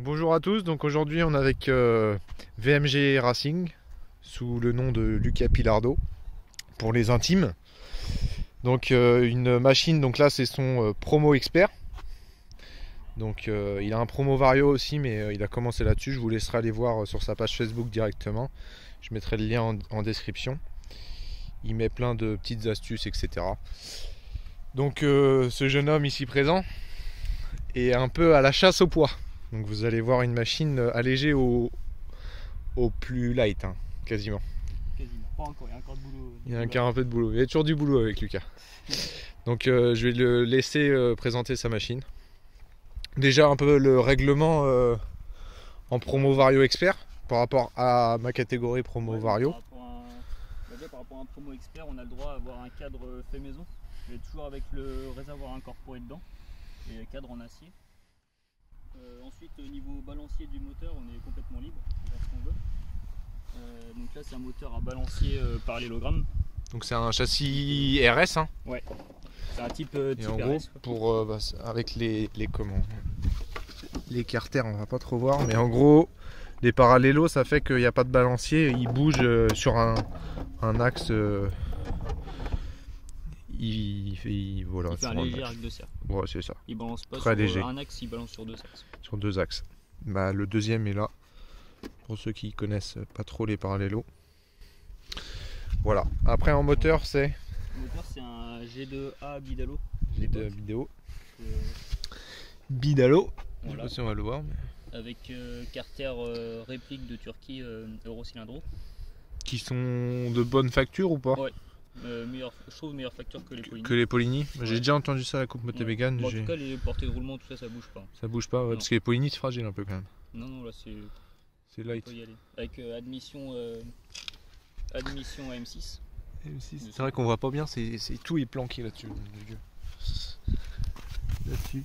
Bonjour à tous, donc aujourd'hui on est avec VMG Racing sous le nom de Lucas Pilardo pour les intimes. Donc une machine, donc là c'est son promo expert. Donc il a un promo vario aussi, mais il a commencé là-dessus. Je vous laisserai aller voir sur sa page Facebook directement. Je mettrai le lien en description. Il met plein de petites astuces, etc. Donc ce jeune homme ici présent est un peu à la chasse au poids. Donc vous allez voir une machine allégée au plus light, hein, quasiment. Quasiment, pas encore, il y a encore de boulot. Il y a encore un peu de boulot. Il y a toujours du boulot avec Lucas. Donc je vais le laisser présenter sa machine. Déjà un peu le règlement en promo vario expert par rapport à ma catégorie promo vario. Par rapport à un promo expert, on a le droit d'avoir un cadre fait maison, mais toujours avec le réservoir incorporé dedans et le cadre en acier. Ensuite, au niveau balancier du moteur, on est complètement libre de faire ce qu'on veut. Donc là, c'est un moteur à balancier parallélogramme. Donc c'est un châssis RS, hein. Ouais. C'est un type Et en gros, RS. pour avec les carters, on va pas trop voir, mais en gros, les parallélos, ça fait qu'il n'y a pas de balancier, il bouge sur un axe. Voilà, Il fait un léger arc de serre. Ouais, c'est ça. Il balance pas très sur léger. un axe, il balance sur deux axes. Sur deux axes. Bah, le deuxième est là, pour ceux qui connaissent pas trop les parallélos. Voilà. Après en moteur, c'est Le moteur, c'est un G2A Bidalo. vidéo. Bidalo. Voilà. Je sais pas si on va le voir. Mais... Avec carter réplique de Turquie Eurocylindro. Qui sont de bonne facture ou pas? Ouais. Je trouve meilleure facture que les Polini. Que les Polini. Ouais. J'ai déjà entendu ça à la Coupe Motovegane. Bon, en tout cas, les portées de roulement, tout ça, ça bouge pas. Ça bouge pas, ouais, parce que les Polini c'est fragile un peu quand même. Non, non, là c'est. C'est light. On peut y aller. Avec admission M6. C'est vrai qu'on voit pas bien, c'est tout est planqué là-dessus. Là-dessus.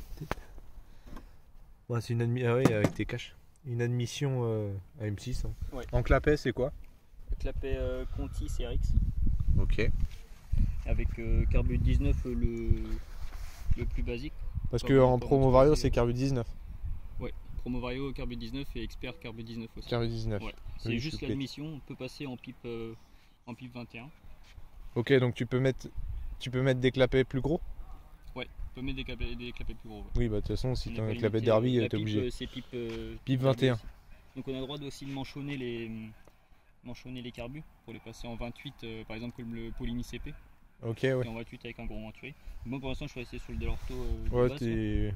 Ouais, c'est une admission. Ah oui, avec tes caches. Une admission à M6. Hein. Ouais. En clapet, c'est quoi? Clapet Conti CRX. Ok. Avec Carbut 19 le plus basique. Parce que en promo vario, c'est Carbut 19. Ouais, promo vario Carbut 19 et expert Carbut 19 aussi. Carbut 19. Ouais. C'est oui, juste l'admission, on peut passer en pipe 21. Ok, donc tu peux mettre des clapets plus gros? Ouais, on peut mettre des clapets plus gros. Ouais. Oui, bah de toute façon, si tu as un clapet limité, derby, t'es obligé. C'est pipe 21. Donc on a le droit aussi de manchonner les carbus pour les passer en 28, par exemple comme le Polini CP. Ok, ouais. Et en 28 avec un gros venturi. Moi pour l'instant je suis resté sur le Delorto. Ouais,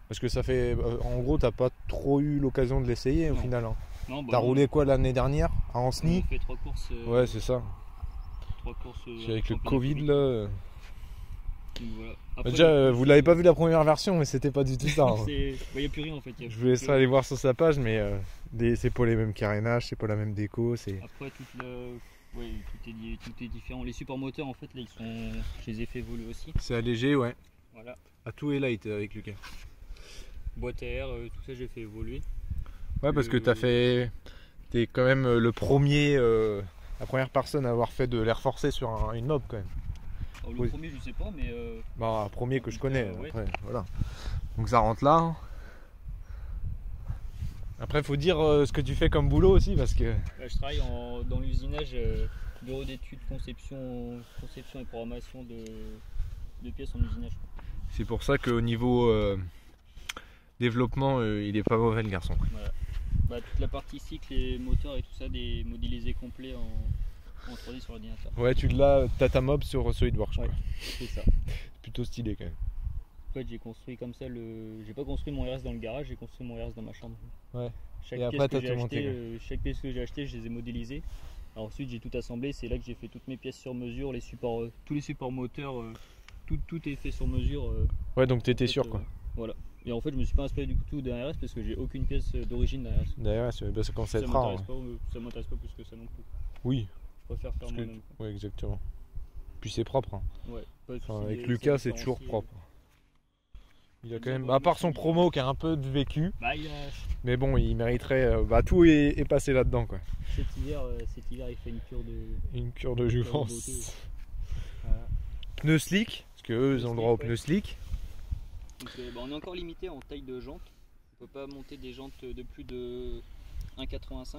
parce que ça fait. En gros, t'as pas trop eu l'occasion de l'essayer au final. Hein. Non, bah t'as roulé quoi l'année dernière à Anceny? On fait 3 courses. Ouais, c'est ça. 3 courses. Avec le Covid là. Voilà. Après, déjà, vous l'avez pas vu la première version, mais c'était pas du tout ça. Hein. Il n'y a plus rien en fait. Je vous laisserai aller voir sur sa page, mais c'est pas les mêmes carénages, c'est pas la même déco. Après, tout est différent. Les supports moteurs, en fait, là, je les ai fait voler aussi. C'est allégé, ouais. Voilà. À tout est light avec Lucas. Boîte à air, tout ça, j'ai fait évoluer. Ouais, parce que t'es quand même le premier, la première personne à avoir fait de l'air forcé sur une mob quand même. Alors, le premier, je sais pas, mais. Bah, premier que je connais. Ouais. Après, voilà. Donc ça rentre là. Hein. Après, faut dire ce que tu fais comme boulot aussi, parce que. Je travaille dans l'usinage, bureau d'études, conception et programmation de pièces en usinage. C'est pour ça qu'au niveau développement, il est pas mauvais le garçon. Voilà. Bah, toute la partie cycle et moteur et tout ça, des modélisés complets en 3D sur l'ordinateur. Ouais, t'as ta mob sur SolidWorks. Ouais, c'est ça. C'est plutôt stylé quand même. En fait, j'ai construit comme ça j'ai pas construit mon RS dans le garage, j'ai construit mon RS dans ma chambre. Ouais. Chaque Et après, pièce t'as tout monté. chaque pièce que j'ai acheté, je les ai modélisées. Alors ensuite, j'ai tout assemblé. C'est là que j'ai fait toutes mes pièces sur mesure, les supports, tous les supports moteurs, tout est fait sur mesure. Ouais, donc t'étais en fait, sûr quoi. Voilà. Et en fait, je me suis pas inspiré du tout d'un RS parce que j'ai aucune pièce d'origine d'un RS. D'ailleurs, ça commence à être rare. Ça m'intéresse pas plus que ça non plus. Oui. Je préfère faire moi-même. Ouais, exactement. Puis c'est propre. Hein. Ouais. Avec Lucas, c'est toujours propre. Il a quand même, à part son promo qui a un peu de vécu, mais bon, il mériterait. Tout est passé là-dedans quoi. Cet hiver, il fait une cure de jouvence. Voilà. Pneus slick, parce qu'eux ils ont le droit aux pneus slick. Donc, on est encore limité en taille de jante. On peut pas monter des jantes de plus de 1,85,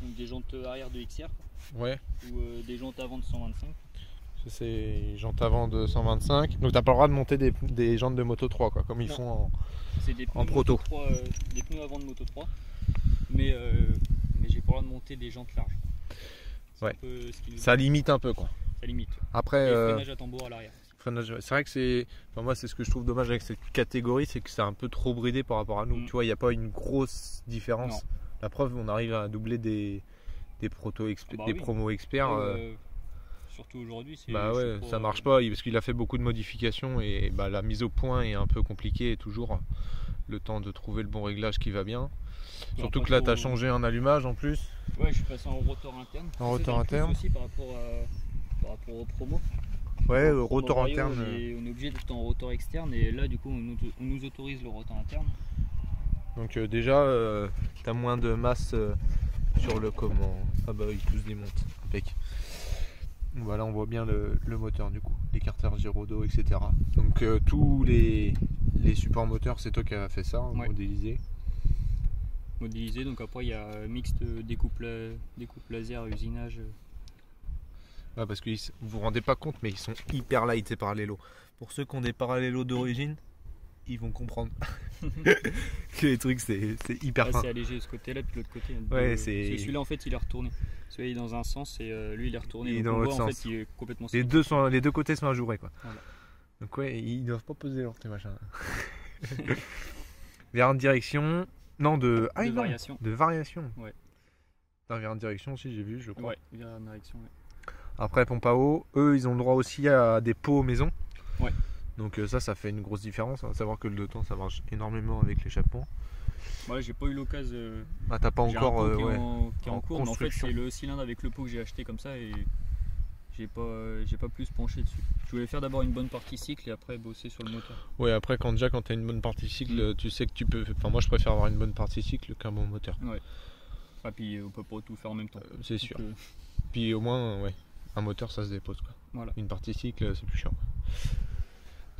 donc des jantes arrière de XR Ouais, ou des jantes avant de 125. ça, c'est jantes avant de 125. Donc t'as pas le droit de monter des jantes de Moto 3 quoi, comme ils Non. font en... C'est des pneus En proto. Moto 3, des pneus avant de Moto 3, mais j'ai pas le droit de monter des jantes larges. C'est Ouais. un peu ce qui Ça limite un peu quoi. ça limite. Après, Et freinage à tambour à l'arrière. c'est vrai que c'est... Enfin, moi c'est ce que je trouve dommage avec cette catégorie, c'est que c'est un peu trop bridé par rapport à nous. Mm. Tu vois, il n'y a pas une grosse différence. Non. La preuve, on arrive à doubler des protos Ah bah des oui. promos experts. Surtout aujourd'hui, c'est. Bah je ouais, sais pas, ça marche pas parce qu'il a fait beaucoup de modifications et bah, la mise au point est un peu compliquée et toujours le temps de trouver le bon réglage qui va bien. Bah, Surtout après, que là, tu as faut- changé un allumage en plus. Ouais, je suis passé en rotor interne. En rotor Ça, j'ai interne. plus aussi par rapport aux promos. Ouais, Au promo rotor Vario, interne. on est obligé d'être en rotor externe et là, du coup, on nous autorise le rotor interne. Donc déjà, tu as moins de masse sur le comment. Ah bah oui, tout se démonte. Impec. Voilà, on voit bien le moteur du coup, l'écarteur gyrodo, etc. Donc tous les supports moteurs, c'est toi qui as fait ça, Ouais. modélisé. Modélisé, donc après, il y a mixte découpe laser, usinage. Ouais, parce que vous vous rendez pas compte, mais ils sont hyper light ces parallélos. Pour ceux qui ont des parallélos d'origine, ils vont comprendre que les trucs c'est hyper Là, fin. c'est allégé de ce côté-là, puis de l'autre côté. Ouais, parce c'est- que celui-là, en fait, il est retourné. Celui-là, il est dans un sens et lui, il est retourné. Il est Donc, dans on l'autre voit, en sens. fait, il est complètement Les deux côtés sont ajourés quoi. Voilà. Donc ouais, ils doivent pas poser leur tes machins. Vers une direction. Non, de. Ah, de non, variation. de variation. Ouais. Vers une direction aussi, j'ai vu, je crois. Ouais, il y a une direction. Ouais. Après, pompe à eau, eux, ils ont le droit aussi à des pots maison. Ouais. Donc ça fait une grosse différence. À savoir que le 2 temps, ça marche énormément avec l'échappement. Voilà, j'ai pas eu l'occasion. Ah, t'as pas J'ai un encore. pot qui est Ouais. qui est en en cours, mais en fait, construction. c'est le cylindre avec le pot que j'ai acheté comme ça et j'ai pas plus penché dessus. Je voulais faire d'abord une bonne partie cycle et après bosser sur le moteur. Ouais, après, quand t'as une bonne partie cycle, tu sais que tu peux. Enfin, moi, je préfère avoir une bonne partie cycle qu'un bon moteur. Ah, puis on peut pas tout faire en même temps. C'est sûr. Donc, Puis au moins, ouais, un moteur, ça se dépose quoi. voilà. Une partie cycle, c'est plus chiant.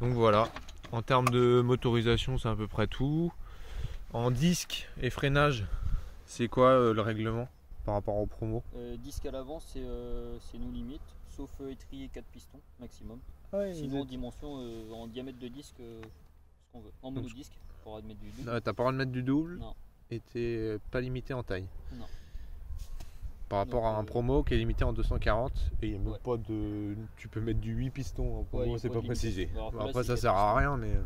Donc voilà. En termes de motorisation, c'est à peu près tout. En disque et freinage, c'est quoi le règlement par rapport aux promos? Disque à l'avant, c'est nos limites, sauf étrier 4 pistons maximum. Ouais, Sinon, en dimension, en diamètre de disque, ce qu'on veut. En monodisque, pour pouvoir mettre du double. t'as pas le droit de mettre du double Non. et t'es pas limité en taille. Non. Par rapport Donc, à un promo qui est limité en 240 et il n'y a même Ouais. pas de. Tu peux mettre du 8 pistons en promo, Ouais, il y a c'est pas pas de précisé. limitation. Alors que Bon, là, après c'est ça 4 sert à pistons. rien mais.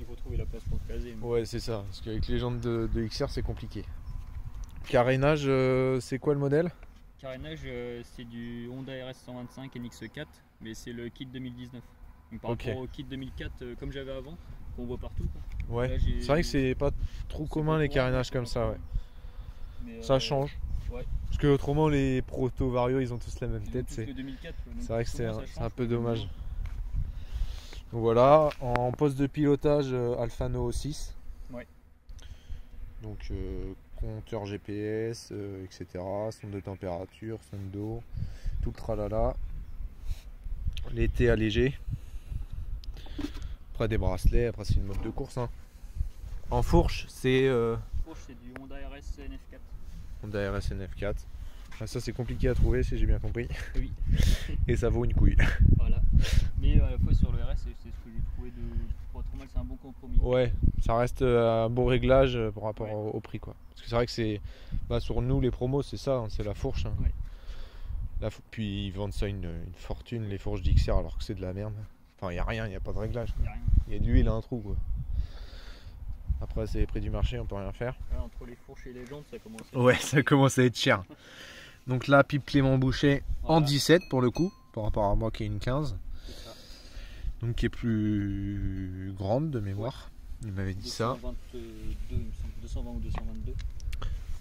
Il faut trouver la place pour le caser. mais- Ouais c'est ça, parce qu'avec les jantes de XR c'est compliqué. Carénage, c'est quoi le modèle? Carénage, c'est du Honda RS 125 NX4, mais c'est le kit 2019. Donc, par Ok. rapport au kit 2004, comme j'avais avant, qu'on voit partout. Quoi. Ouais. Là, j'ai- C'est vrai que c'est pas trop c'est commun pas les courant, carénages c'est comme pas ça, courant. ouais. Mais, Ça change. ouais. Parce que autrement les proto Vario ils ont tous la même Ils ont tête. tous C'est le 2004. quoi. Donc, c'est vrai que c'est souvent, ça c'est un change, peu quoi. dommage. Donc voilà, en poste de pilotage Alphano 6. Ouais. Donc compteur GPS, etc. Sonde de température, sonde d'eau, tout le tralala. L'été allégé. Après des bracelets, après c'est une mode de course. Hein. En fourche, c'est Fourche, c'est du Honda RS NF4. Honda RS NF4. Ah, ça c'est compliqué à trouver si j'ai bien compris. Oui. Et ça vaut une couille. Voilà. Mais à la fois sur le RS, c'est ce que j'ai trouvé de pas trop mal, c'est un bon compromis. Ouais, ça reste un bon réglage par rapport Ouais. au prix quoi. Parce que c'est vrai que c'est sur nous les promos c'est ça, hein, c'est la fourche. Hein. Ouais. Puis ils vendent ça une fortune les fourches d'XR alors que c'est de la merde. Enfin il n'y a rien, il n'y a pas de réglage. Il n'y a rien. Il y a de l'huile à un trou quoi. Après c'est les prix du marché, on peut rien faire. Là, entre les fourches et les jantes, ça commence à... Ouais, ça commence à être cher. Donc là, pipe Clément Boucher en Voilà. 17 pour le coup, par rapport à moi qui ai une 15. C'est ça. Donc qui est plus grande de mémoire. Il m'avait dit ça. 222, il me semble, 220 ou 222.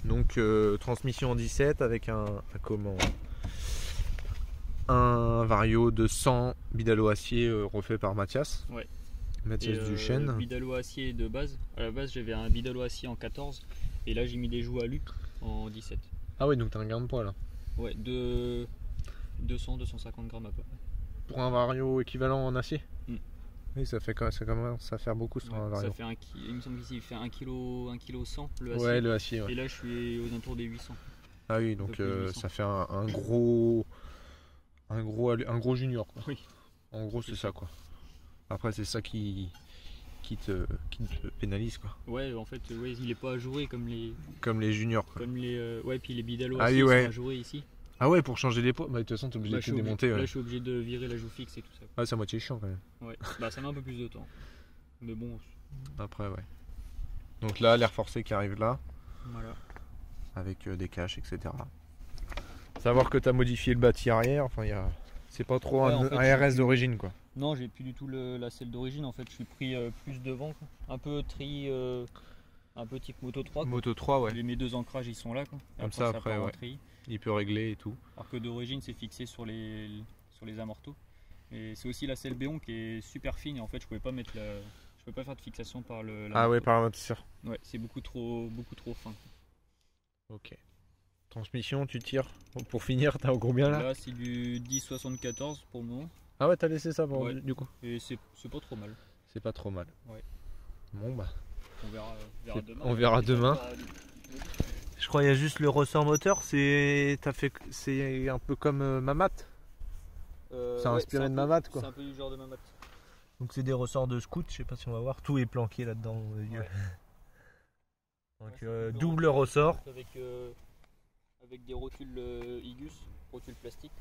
Donc transmission en 17 avec un Vario de 100 Bidalo acier refait par Mathias. Ouais. Mathias Duchesne. Bidalo acier de base. À la base, j'avais un Bidalo acier en 14 et là j'ai mis des joues alu en 17. Ah ouais, donc t'as un gain de poids là. Ouais, de 200-250 grammes à peu près. Pour un Vario équivalent en acier. Mm. Oui, ça commence à faire beaucoup sur un Vario. Ça fait il me semble qu'ici il fait 1 kg 100 le acier. Ouais, le acier. Ouais. Et là je suis aux alentours des 800. Ah oui, donc ça fait un gros junior quoi. Oui. En gros c'est ça quoi. Après c'est ça qui te pénalise quoi. Ouais, en fait il est pas ajouré comme les juniors quoi. Comme les puis les Bidalo ah, aussi oui, sont ajourés ici. Ah ouais, pour changer les poids, bah de toute façon t'es obligé de tout démonter. Là je suis obligé de virer la joue fixe et tout ça. Ah c'est à moitié chiant quand même. Ouais, bah ça met un peu plus de temps. Mais bon. Après ouais. Donc là l'air forcé qui arrive là. Voilà. Avec des caches, etc. Savoir que tu as modifié le bâti arrière, enfin c'est pas trop un RS d'origine quoi. Non, j'ai plus du tout la selle d'origine, en fait je suis pris plus devant quoi. Un peu tri un peu type Moto 3 quoi. Moto 3 ouais. Mes deux ancrages ils sont là quoi. Comme ça après ouais. Il peut régler et tout. Alors que d'origine c'est fixé sur les amortos. Et c'est aussi la selle Béon qui est super fine et en fait je pouvais pas faire de fixation par ah ouais, par l'amortisseur. Ouais, c'est beaucoup trop fin. Ok. Transmission, tu tires. Pour finir, t'as combien là? Là c'est du 10,74 pour le moment. Ah ouais, t'as laissé ça pour du coup. Et c'est pas trop mal. C'est pas trop mal. Ouais. Bon bah. On verra demain. On verra demain. Je crois qu'il y a juste le ressort moteur, c'est un peu comme Mamat. C'est inspiré de Mamat quoi. C'est un peu du genre de Mamat. Donc c'est des ressorts de scout, je sais pas si on va voir, tout est planqué là-dedans. Ouais. Donc double ressort. Avec des rotules Igus, rotules plastiques.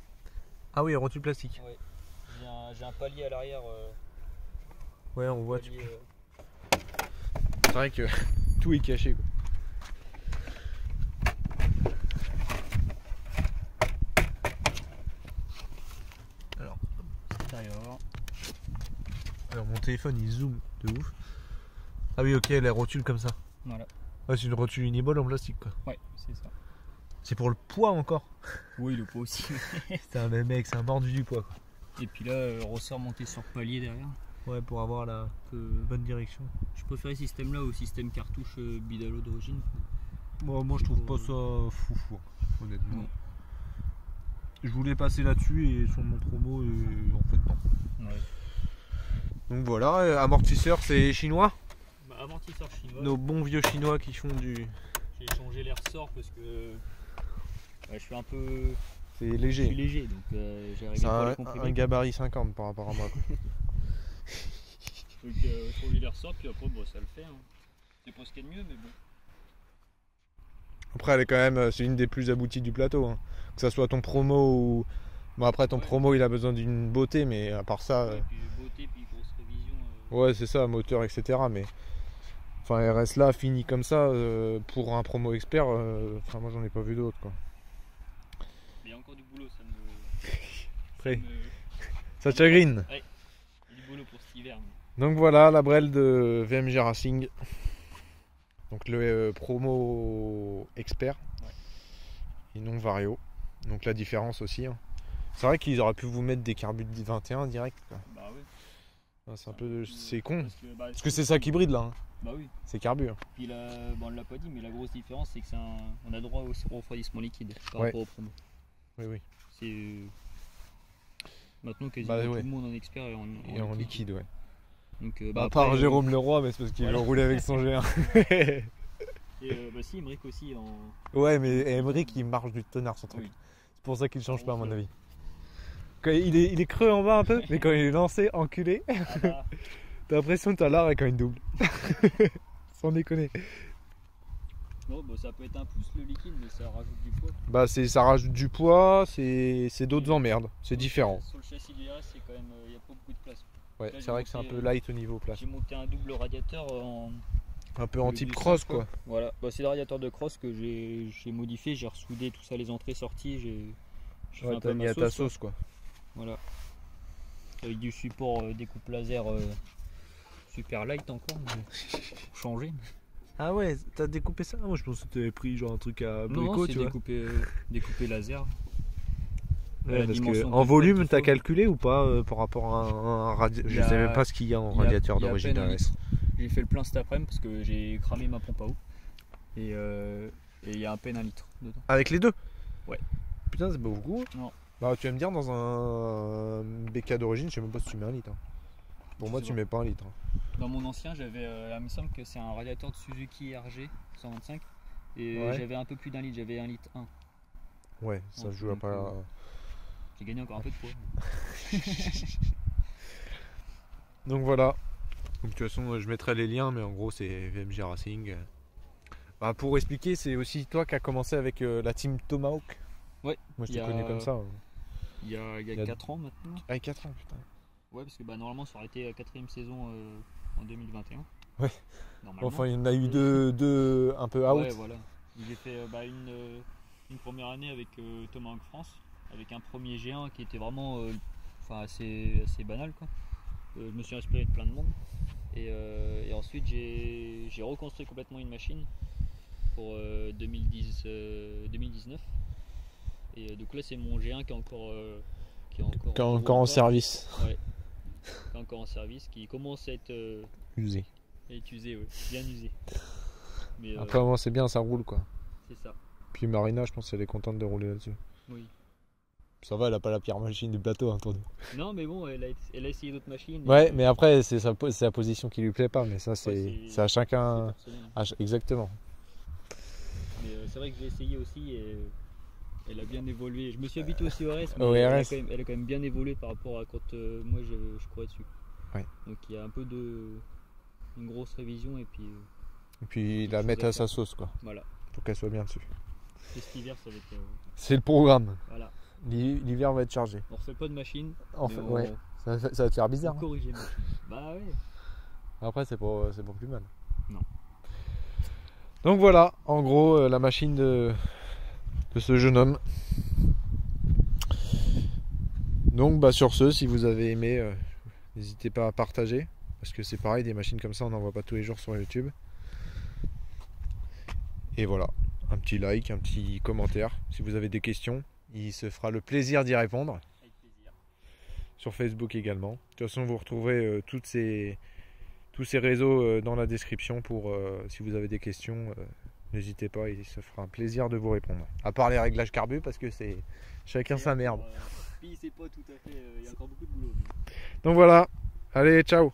Ah oui, rotules plastiques. Ouais. J'ai un palier à l'arrière. Ouais, on voit. C'est vrai que tout est caché quoi. Alors mon téléphone il zoome de ouf. Ah oui ok, les rotules comme ça. Voilà. Ouais, c'est une rotule uniball en plastique quoi. Ouais, c'est ça. C'est pour le poids encore. Oui, le poids aussi. C'est un mec, c'est un mordu du poids quoi. Et puis là, ressort monté sur palier derrière. Ouais, pour avoir la bonne direction. Je préférais ce système là au système cartouche Bidalo d'origine. Bon, moi je trouve pas ça foufou, honnêtement. Non. Je voulais passer là-dessus et sur mon promo en fait non. Ouais. Donc voilà, amortisseur c'est chinois. Bah, amortisseur chinois. Nos bons vieux chinois qui font du... J'ai changé les ressorts parce que je suis un peu... C'est léger. Je suis léger donc j'ai arrivé à les comprimer. Un gabarit 50 par rapport à moi. Donc changer les ressorts puis après ça le fait. Hein. C'est pas ce qu'il y a de mieux mais bon. Après elle est quand même, c'est une des plus abouties du plateau. Hein. Que ça soit ton promo ou... Bon après ton promo il a besoin d'une beauté mais à part ça... Ouais, puis beauté puis grosse révision. Ouais c'est ça, moteur etc. Mais... Enfin RS là fini comme ça pour un promo expert, enfin moi j'en ai pas vu d'autres quoi. Mais il y a encore du boulot, ça me... Après, ça te chagrine. Ouais, il y a du boulot pour cet hiver. Mais... Donc voilà la brelle de VMG Racing. Donc le promo expert. Ouais. Et non Vario. Donc la différence aussi. Hein. C'est vrai qu'ils auraient pu vous mettre des carbures 21 direct. Quoi. Bah oui. C'est un peu... C'est con. Parce que c'est ça qui bride là. Hein. Bah oui. C'est carbu. Hein. Puis là, bon, on l'a pas dit, mais la grosse différence c'est que on a droit au refroidissement liquide par rapport au promo. Oui, oui. C'est maintenant quasiment tout le monde en expert et en liquide. Ouais. Donc, à part Jérôme Leroy, mais c'est parce qu'il veut rouler avec son G1. Et si, Emmerich aussi en... Ouais, mais Emmerich il marche du tonnerre son truc. Oui. C'est pour ça qu'il change pas à mon avis. Quand il est creux en bas un peu, mais quand il est lancé, enculé, t'as l'impression que t'as l'arrêt quand il double. Sans déconner. Non, bah, ça peut être un pouce le liquide, mais ça rajoute du poids. Bah ça rajoute du poids, c'est d'autres emmerdes, c'est différent. Sur le châssis du RS, c'est quand même, il n'y a pas beaucoup de place. Ouais, c'est vrai que c'est un peu light au niveau place. J'ai monté un double radiateur un peu en type cross quoi. Voilà, bah, c'est le radiateur de cross que j'ai modifié, j'ai ressoudé tout ça, les entrées-sorties, j'ai fait un peu mis à ta sauce quoi. Voilà. Avec du support découpe laser super light encore, mais changer. Ah ouais, t'as découpé ça? Moi je pensais que t'avais pris genre un truc à brico, tu vois. Découpé laser. Ouais, parce que en volume t'as calculé ou pas par rapport à un radiateur? Je sais même pas ce qu'il y a en radiateur d'origine RS. J'ai fait le plein cet après-midi parce que j'ai cramé ma pompe à eau. Et il y a à peine 1 litre dedans. Avec les deux? Ouais. Putain c'est pas beaucoup. Non. Bah tu vas me dire dans un BK d'origine, je sais même pas si tu mets 1 litre. Hein. Pour moi, Je tu sais mets pas 1 litre. Dans mon ancien, j'avais, il me semble que c'est un radiateur de Suzuki RG 125 et Ouais. j'avais un peu plus d'1 litre, j'avais 1 litre 1. Ouais, ça Donc, joue à pas. J'ai gagné encore un peu de poids. Donc voilà. Donc, de toute façon, je mettrai les liens, mais en gros, c'est VMG Racing. Bah, pour expliquer, c'est aussi toi qui as commencé avec la team Tomahawk. Ouais. Moi, je Il te y a- connais comme ça. Il y a Il y a 4 ans maintenant. Ah, 4 ans, putain. Ouais, parce que normalement ça aurait été la 4ème saison en 2021. Ouais. Normalement. Enfin, il y en a eu deux un peu out. Ouais, voilà. J'ai fait une première année avec Tomahawk France, avec un premier G1 qui était vraiment assez banal, quoi. Je me suis inspiré de plein de monde. Et ensuite j'ai reconstruit complètement une machine pour 2019. Et donc là c'est mon G1 qui est encore Encore en service. Ouais. Qui est encore en service, qui commence à être Usé. usé, ouais. Bien usé. Mais Après, moi, c'est bien, ça roule quoi. c'est ça. Puis Marina, je pense qu'elle est contente de rouler là-dessus. Oui. Ça va, elle a pas la pire machine du plateau, hein, tourné. Non, mais bon, elle a essayé d'autres machines. Ouais, mais après, c'est sa position qui lui plaît pas, mais ça, c'est c'est- à chacun. c'est personnel. Exactement. Mais c'est vrai que j'ai essayé aussi et elle a bien évolué. Je me suis habitué aussi au RS, mais Au elle a RS. quand même bien évolué par rapport à quand moi je courais dessus. Ouais. Donc il y a un peu une grosse révision et puis Et puis Quelque la chose mettre à à sa faire. sauce, quoi. voilà. Pour qu'elle soit bien dessus. Et cet hiver ça va être C'est le programme. voilà. L'hiver va être chargé. On refait pas de machine. En mais fait, on- ouais. Ça va te faire on bizarre. Hein. corrige les machines. Bah ouais. Après, c'est pas plus mal. Non. Donc voilà, en gros, la machine de ce jeune homme. Donc bah, sur ce, si vous avez aimé, n'hésitez pas à partager. Parce que c'est pareil, des machines comme ça, on n'en voit pas tous les jours sur YouTube. Et voilà, un petit like, un petit commentaire. Si vous avez des questions, il se fera le plaisir d'y répondre. Avec plaisir. Sur Facebook également. De toute façon, vous retrouverez tous ces réseaux dans la description pour si vous avez des questions, n'hésitez pas, il se fera un plaisir de vous répondre. À part les réglages carbu parce que c'est chacun sa merde. Puis c'est pas tout à fait. Il y a encore beaucoup de boulot. Donc voilà, allez, ciao.